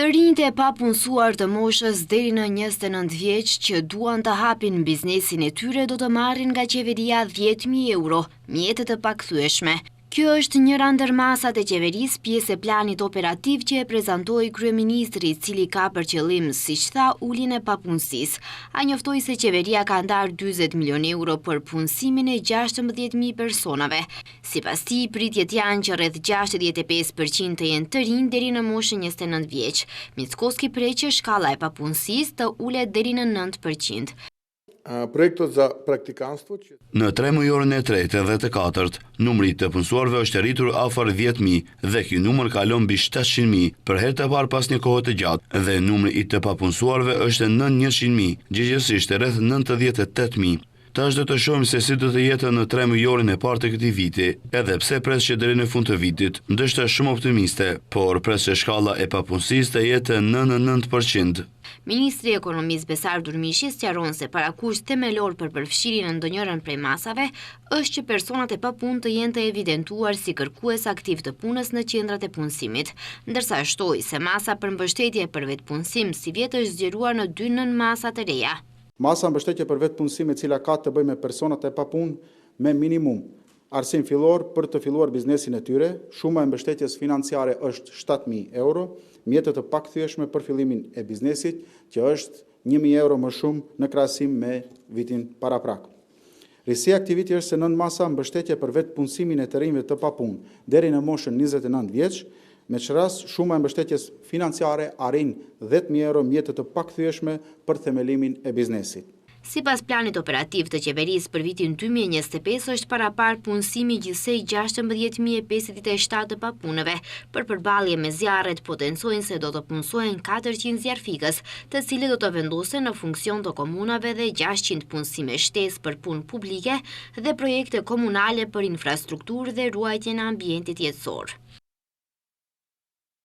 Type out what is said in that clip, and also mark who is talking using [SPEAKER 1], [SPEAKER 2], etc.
[SPEAKER 1] Të rinjt e papunësuar të moshës deri në 29 vjeç që duan të hapin biznesin e tyre do të marrin nga qeveria 10.000 euro, mjete të pakthyeshme. Kjo është njëra ndër masat e qeverisë, pjesë e planit operativ që e prezantoi kryeministri, i cili ka për qëllim, siç tha, uljen e papunësisë. Ai njoftoi se qeveria ka ndarë 40 milion euro për punësimin e 16.000 personave. Sipas tij, pritjet janë që rreth 65% të jenë të rinj deri në moshën 29 vjeç. Mickoski prej që shkalla e papunësisë të ulet deri në 9%.
[SPEAKER 2] Projektot za praktikantstvo.
[SPEAKER 3] Në 3 mujorën e 3 dhe të 4, numri të punësuarve është rritur afër 10.000 dhe ky numër kalon mbi 700.000 për herë të parë pas një kohe të gjatë dhe numri i të papunësuarve është nën 100.000, gjithsesi rreth 98.000. Tash do të shohim se si do të jetë në 3 mujorin e parë të këtij viti, edhe pse pres që deri në fund të vitit, ndoshta shumë optimiste, por pres që shkalla e papunësisë të jetë në 9%.
[SPEAKER 1] Ministri i Ekonomisë Besar Durmishi sqaron se parakush themelor për përfshirjen në ndonjërin prej masave është që personat e papunë të jenë të evidentuar si kërkues aktiv të punës në qendrat e punësimit, ndërsa shtoi se masa për mbështetje për vetpunësim si vjet është zgjeruar në 2 nën masa të reja.
[SPEAKER 2] Masa mbështetje për vetpunësim e cila ka të bëjë me personat e papunë me minimum arsim fillor për të filluar biznesin e tyre, shuma e mbështetjes financiare është 7.000 euro, mjetet të pakthyeshme për fillimin e biznesit, që është 1.000 euro më shumë në krahasim me vitin paraprak. Risia e aktiviti është se nën masa mbështetje për vetpunësimin e të rinjve të papunë deri në moshën 29 vjeç, me që rast shuma e mbështetjes financiare arrin 10.000 euro mjetet të pakthyeshme për themelimin e biznesit.
[SPEAKER 1] Sipas planit operativ të qeverisë për vitin 2025 është parapar punësimi gjithsej 16.057 të papunëve. Për përballje me zjarret potencojnë se do të punësohen 400 zjarfikës, të cilët do të vendosen në funksion të komunave dhe 600 punësime shtesë për punë publike dhe projekte komunale për infrastrukturë dhe ruajtjen e ambientit jetësor.